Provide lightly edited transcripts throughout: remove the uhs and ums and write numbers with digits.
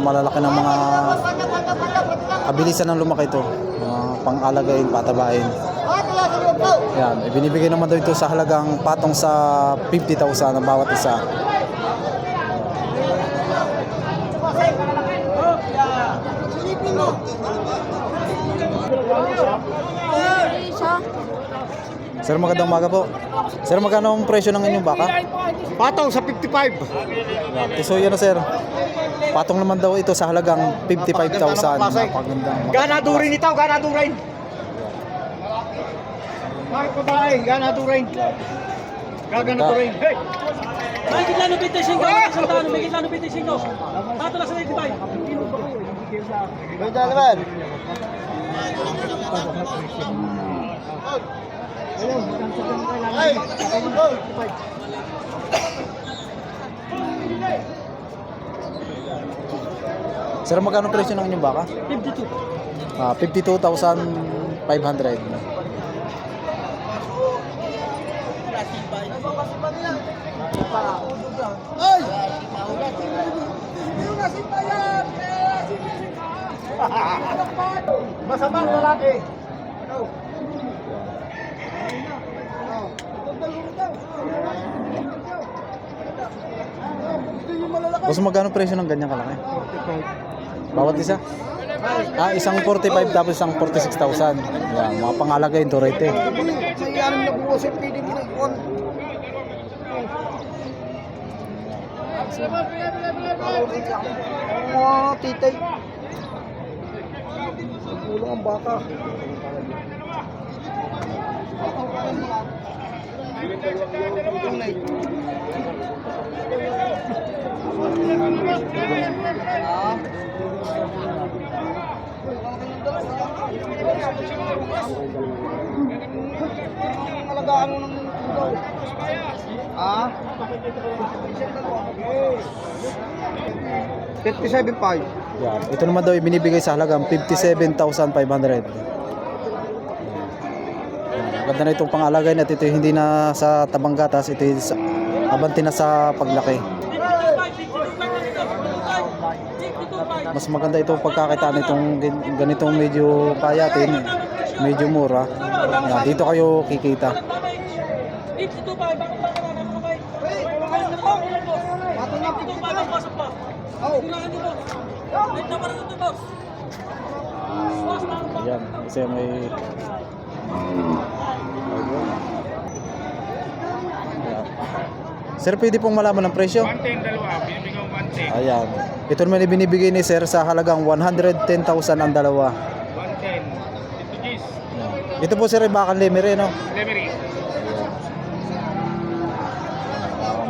malalaki ng mga abilisan ng lumaki ito. Pang-alagain, patabain. Yan, ibinibigay naman daw ito sa halagang patong sa 50,000 ang bawat isa. Sir, magandang umaga po. Sir, magkano ang presyo ng inyong baka? Patong sa 55. So yan na sir. Patong naman daw ito sa halagang 55,000. Napagandang. Ganado rin ito, ganado rin. Bakit pa ba eh? Ganado rin. Gaganado rin. Hey! May kitla no 25, isang tao, may kitla no 25. Tato na sa 95. Ganda naman. Ay! Sir, magkano presyo ng inyong baka? 52. 52,500. Ay! Masamang lalaki. Boss, magkano presyo ng ganyang kalaki? Bawat isa? Isang 45 tapos isang 46,000. Yan, mga pangalagain to rate. Sa iyan na buwas yung piling ginagawon. Mga titay. Kulang ang baka. Alagaan mo ng tugaw. 57.5. Yan. Ito naman daw ibinibigay sa halagang 57,500. Ganda na itong pangalagain at ito hindi na sa tabang gatas, ito abanti na sa paglaki. Mas maganda itong pagkakitaan itong ganitong medyo payatin, medyo mura. Yan, dito kayo kikita. Yan, kasi may Sir, pwede pong malaman ng presyo? 110 dalawa, binibigyan ko 110. Ayan. Ito naman ibinibigay ni Sir sa halagang 110,000 ang dalawa. 110. Ito Gis. Ito po Sir, bakal lemire, no? Lemery.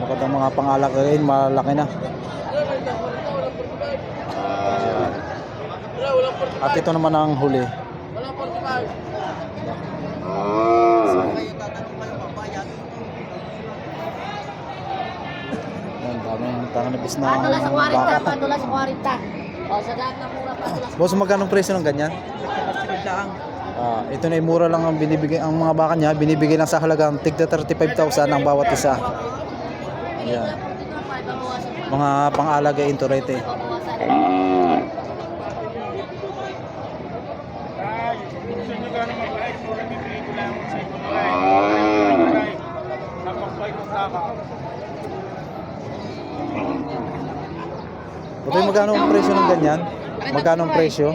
Magandang mga pangalagain, malaki na. At ito naman ang huli. Tanganibis na Patula sa 40, baka. patula sa 40. O, sa lahat ng mura, patula sa Boss, magkano presyo ng ganyan? Ito na mura lang ang binibigay, ang mga baka niya binibigay lang sa halagang tigda 35,000 ang bawat isa. Yan. Mga pang-alaga inturete. Gusto nyo gano'ng mag-like, mura bibigay ko lang sa ito mag-like. Napag-like ng saka. Ito magkano ang presyo ng ganyan? Magkano ang presyo?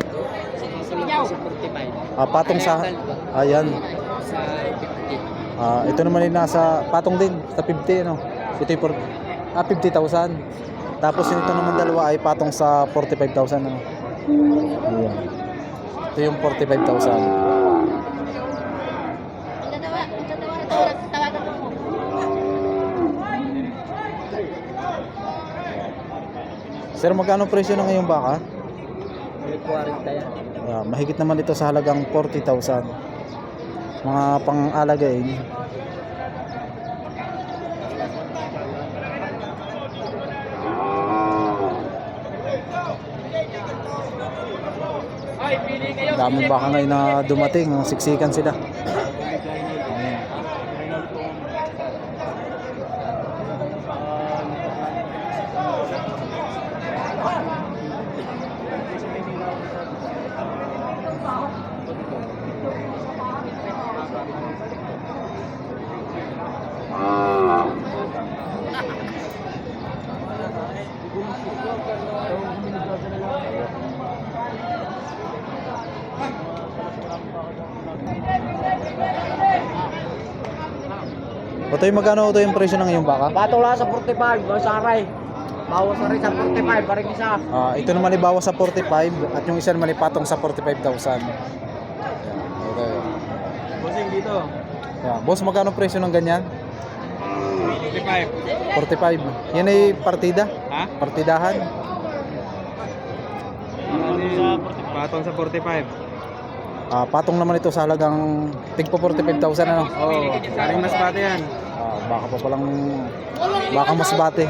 Patong sa ayan. Ito naman ay nasa patong din sa 50 ano. Ito ay 50,000. Tapos ito naman dalawa ay patong sa 45,000 ano. Ayan. Ito yung 45,000. Sir, magkano presyo ng ngayong baka? 40 yan. Mahigit naman ito sa halagang 40,000. Mga pang-alagain. Daming baka ngayon na dumating, siksikan sila. Utoy, magkano utoy yung presyo ng iyong baka? Patong lang sa 45, bawas sa aray. Bawas sa aray sa 45, parang isa. Ito naman ibawas sa 45 at yung isa naman ipatong sa 45,000. Yan, utoy. Bossing dito. Yan. Boss, magkano presyo ng ganyan? 45. 45. Yan ay partida? Ha? Partidahan? Patong sa 45. Patong naman ito sa halagang tigpo 45,000 ano? Oo. Saring mas bata yan. Baka pa palang baka mas bate.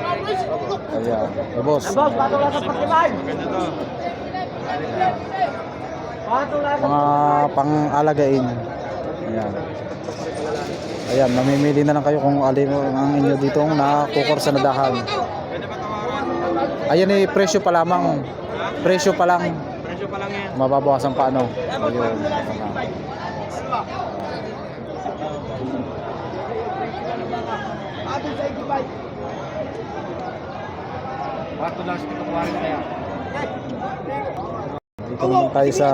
Ayan. Boss. Boss, patong lang sa 45. Ganda to. Patong lang sa Mga pang-alagain. Ayan. Ayan, mamimili na lang kayo kung alin ang inyo dito nakukor sa nadahan. Ayan eh, presyo pa lamang. Presyo pa lang. Presyo pa lang yan. Mababawasan pa ano. Ayun. patong sa 85. Patong lang sa 40 yan. Dito naman tayo sa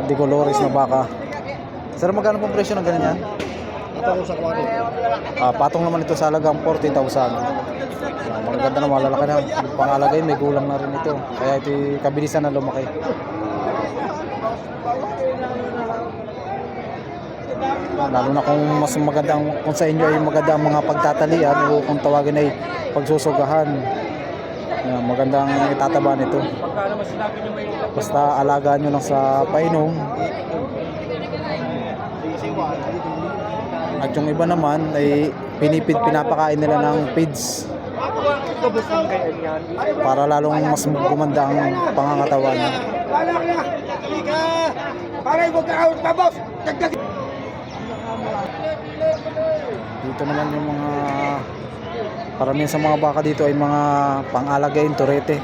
Dicolores na baka. Sir, magkano pong presyo ng ganyan? Patong sa 40. Patong naman ito sa halagang 40,000. Maganda na, malalaki na. Yung pangalagay, may gulang na rin ito. Kaya ito kabilisan na lumaki. Lalo na kung mas magandang, kung sa inyo ay magandang mga pagtatalian o kung tawagin ay pagsusugahan. Yan, magandang itataba nito. Basta alagaan nyo lang sa painom. At yung iba naman ay pinapakain nila ng feeds para lalong mas gumanda ang pangangatawan. Dito naman yung mga karamihan sa mga baka dito ay mga pang-alagain, turete.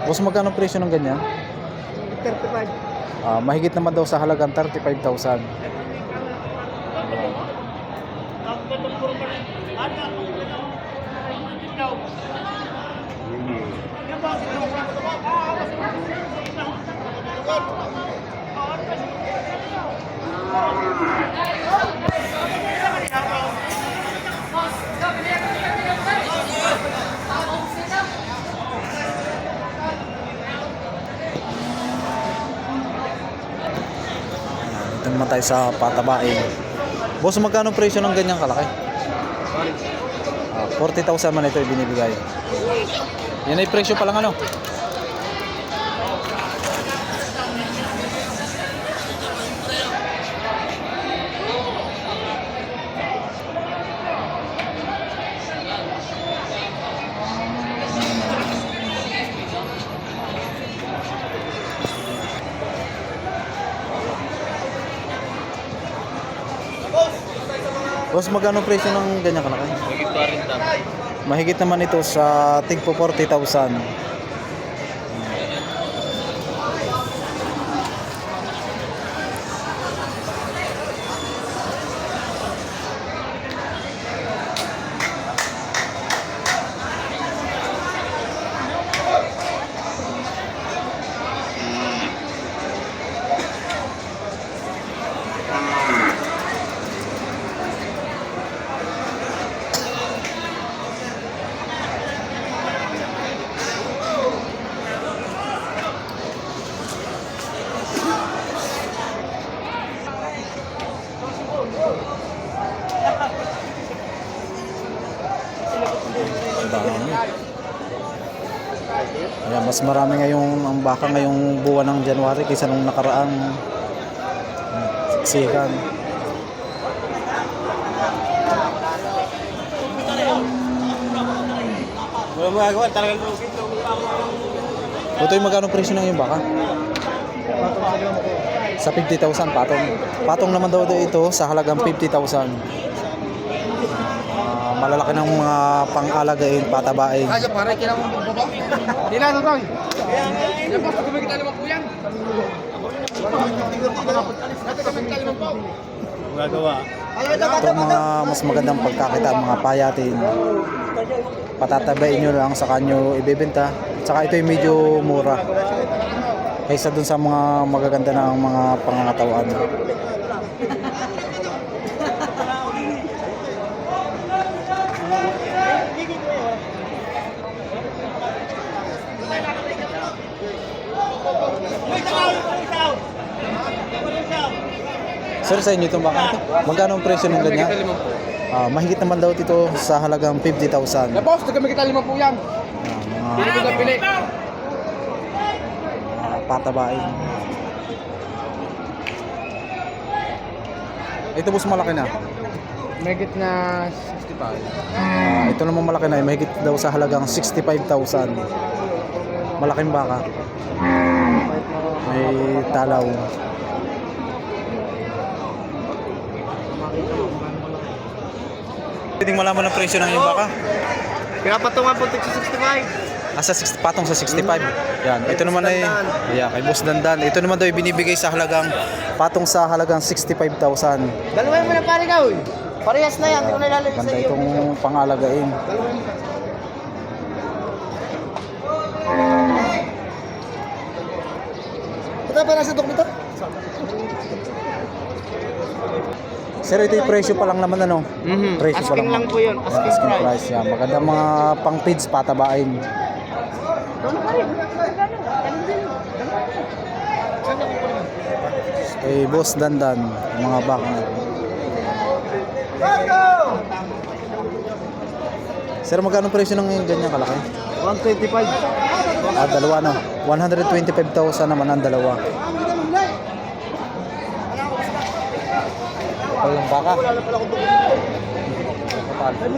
Boss, magkano presyo ng ganyan? 35. Mahigit naman daw sa halagang 35,000. Ito naman tayo sa patabain. Boss, magkano presyo ng ganyang kalaki? 40,000 man ito ibinibigay. Yan ay presyo pa lang ano? Boss, magkano presyo ng ganyan kalaki? Mahigit naman ito sa tigpo 40,000. Dami. Ayan, mas marami ngayong ang baka ngayong buwan ng January kaysa nung nakaraang siksikan. Wala magagawa, talagang lupit to. Ito yung magkano presyo ng yung baka? Sa 50,000 patong. Patong naman daw ito sa halagang 50,000. Malalaki ng mga pang-alagain, patabain. Kaya pare, kailangan mo baba. Hindi na, Totoy. Yan po, pag kumikita naman po yan. Magagawa. Ito mga mas magandang pagkakita, mga payatin. Patatabain nyo lang sa kanyo ibebenta. At saka ito yung medyo mura. kaysa dun sa mga magaganda ng mga pangangatawan. Sir, sa inyo itong baka ito? Magkano ang presyo ng ganyan? Mahigit naman daw ito sa halagang 50,000. Boss, taga Magita 5 po yan. Mga Pili. patabain. Ito boss, malaki na. Megit na 65. Ito naman malaki na, mahigit daw sa halagang 65,000. Malaking baka. May talaw. Pwedeng malaman ang presyo ng iyong baka? Pinapatungan po tig 65. Patong sa 65. Yan. Ito naman ay kay Boss Dandan. Ito naman daw ibinibigay sa halagang patong sa halagang 65,000. Dalawa mo na pare ka, uy. Parehas na yan, hindi ko na ilalagay sa Ganda iyo. itong pangalagain. Ito pa nasa dok nito? Sir, ito yung presyo pa lang naman ano? Presyo pa Asking lang po yun, Asking asking price. price. Yan. Maganda mga pang feeds patabain. Boss Dandan, mga baka. Sir, magkano presyo ng ganyan kalaki? 125. Dalawa no. 125,000 naman ang dalawa. Walang baka. Kapal.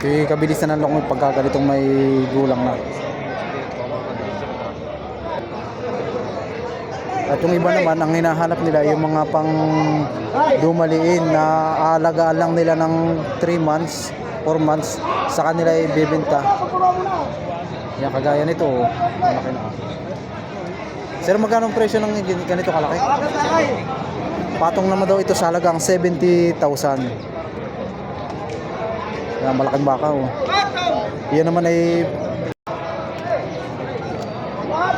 Ito yung kabilisan ng lokong pagkagalitong may gulang na. At yung iba naman, ang hinahanap nila yung mga pang dumaliin na aalagaan lang nila ng 3 months, 4 months, sa kanila ibebenta. Yan, kagaya nito, oh. Malaki na. Sir, magkano ang presyo ng ganito kalaki? Patong naman daw ito sa halagang 70,000. Yan, malaking baka, oh. Yan naman ay...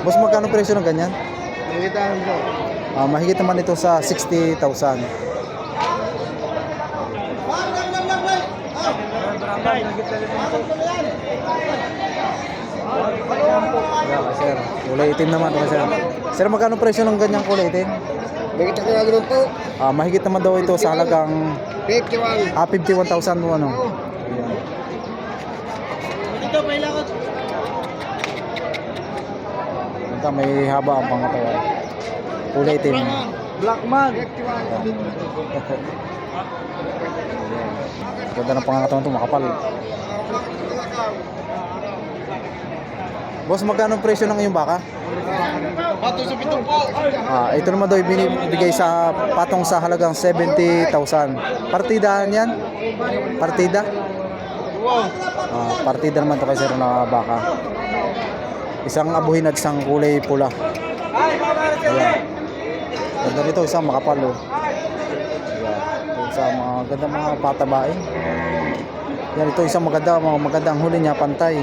Boss, magkano ang presyo ng ganyan? Mahigit naman ito sa 60,000. Yeah, sir. Kulay itim naman ito, sir. Sir, magkano presyo ng ganyang kulay itim? Megit na gano'n po. Mahigit naman daw ito sa halagang 51. 51,000 mo ano. Ito, kailangan. Ito, may haba ang pangatawan. Kulay itim. Black man. Ganda ng pangatawan ito, makapal. Boss, magkano ang presyo ng iyong baka? Pato sa pitong po. Ito naman daw ibinibigay sa patong sa halagang 70,000. Partidahan yan? Partida? Partida naman ito kay sir na baka. Isang abuhin at isang kulay pula. Ayan. Ganda nito, isang makapal, oh. Ayan. Ito isang mga ganda mga patabain. Yan, ito isang magandang huli niya, pantay.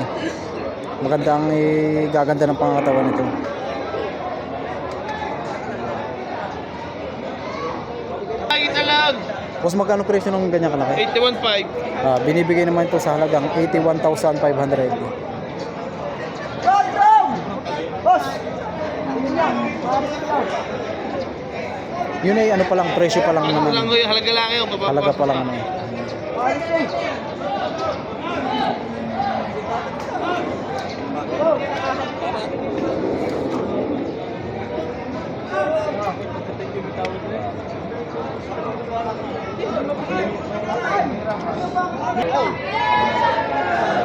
Magandang gaganda ng pangatawan nito. Kita lang. Boss, magkano presyo ng ganyan kalaki? 81.5. Binibigay naman ito sa halagang 81,500. Yun ay ano pa lang, presyo pa lang naman. Lang yung halaga lang yun. Halaga pa lang ano.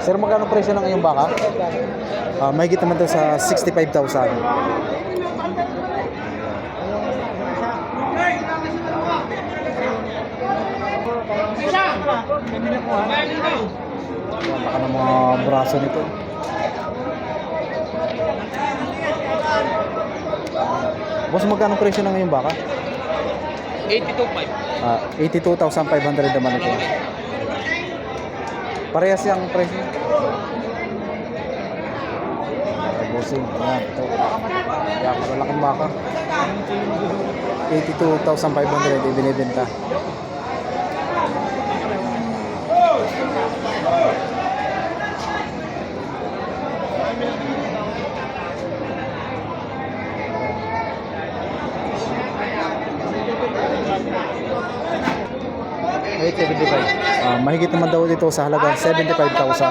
Sir, magkano presyo ng iyong baka? Mahigit naman ito sa 65,000. Baka ng mga braso nito. Boss, magkano presyo ng iyong baka? 82.5. 82,500 naman ito. Parehas yung presyo. Bossing. Ayan, ito. Ayan, malalaking baka. 82,500 ibinibenta. Mahigit naman daw dito sa halagang 75,000.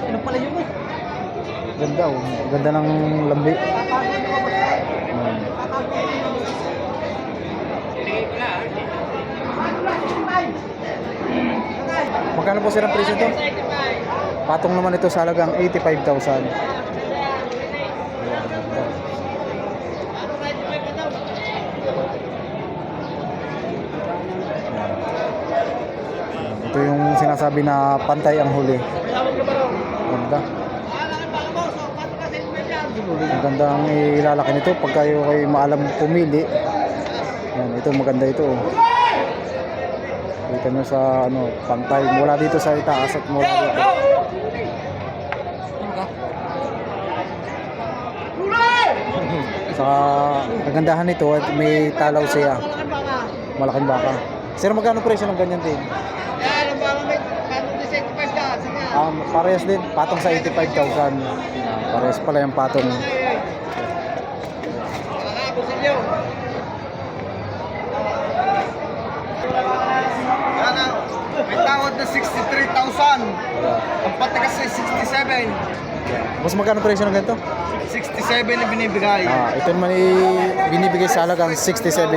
Ano pala yun eh? Ganda oh. Ganda ng lambi. Magkano po sir ang presyo ito? Patong naman ito sa halagang 85,000. Ito yung sinasabi na pantay ang huli. Ganda. Ang ganda ang ilalaki nito pag kayo maalam pumili. Yan, ito maganda ito. Kita nyo sa ano, pantay mula dito sa itaas at mula dito. Sa kagandahan nito at may talaw siya. Malaking baka. Sir, magkano presyo ng ganyan din? Parehas din, patong sa 85,000. Parehas pala yung patong. May tawad na 63,000. Ang pati kasi 67. Mas magkano presyo ng ganito? 67 na binibigay. Ito naman binibigay sa halagang 67,000.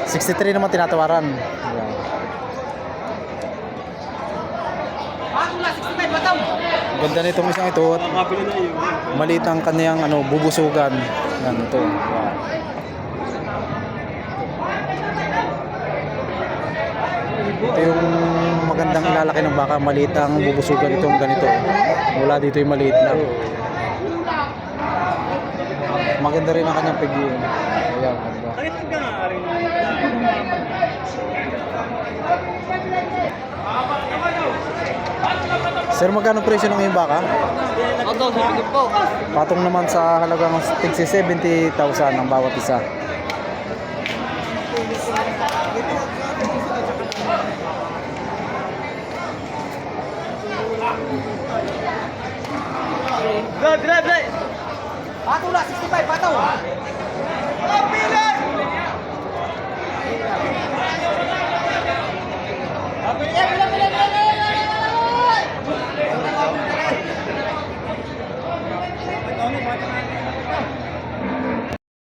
63 naman tinatawaran. Ayan. Ganda nitong isang ito at maliit ang kanyang bubusugan. Yan ito. Ayan. Ito yung magandang ilalaki ng baka, maliit ang bubusugan itong ganito. Mula dito yung maliit lang. Maganda rin ang kanyang pigil. Ayan, ganda. Sir, magkano presyo ng iyong baka? Patong naman sa halagang tigsi 70,000 ang bawat isa. Grab! Patong na, 65, patong!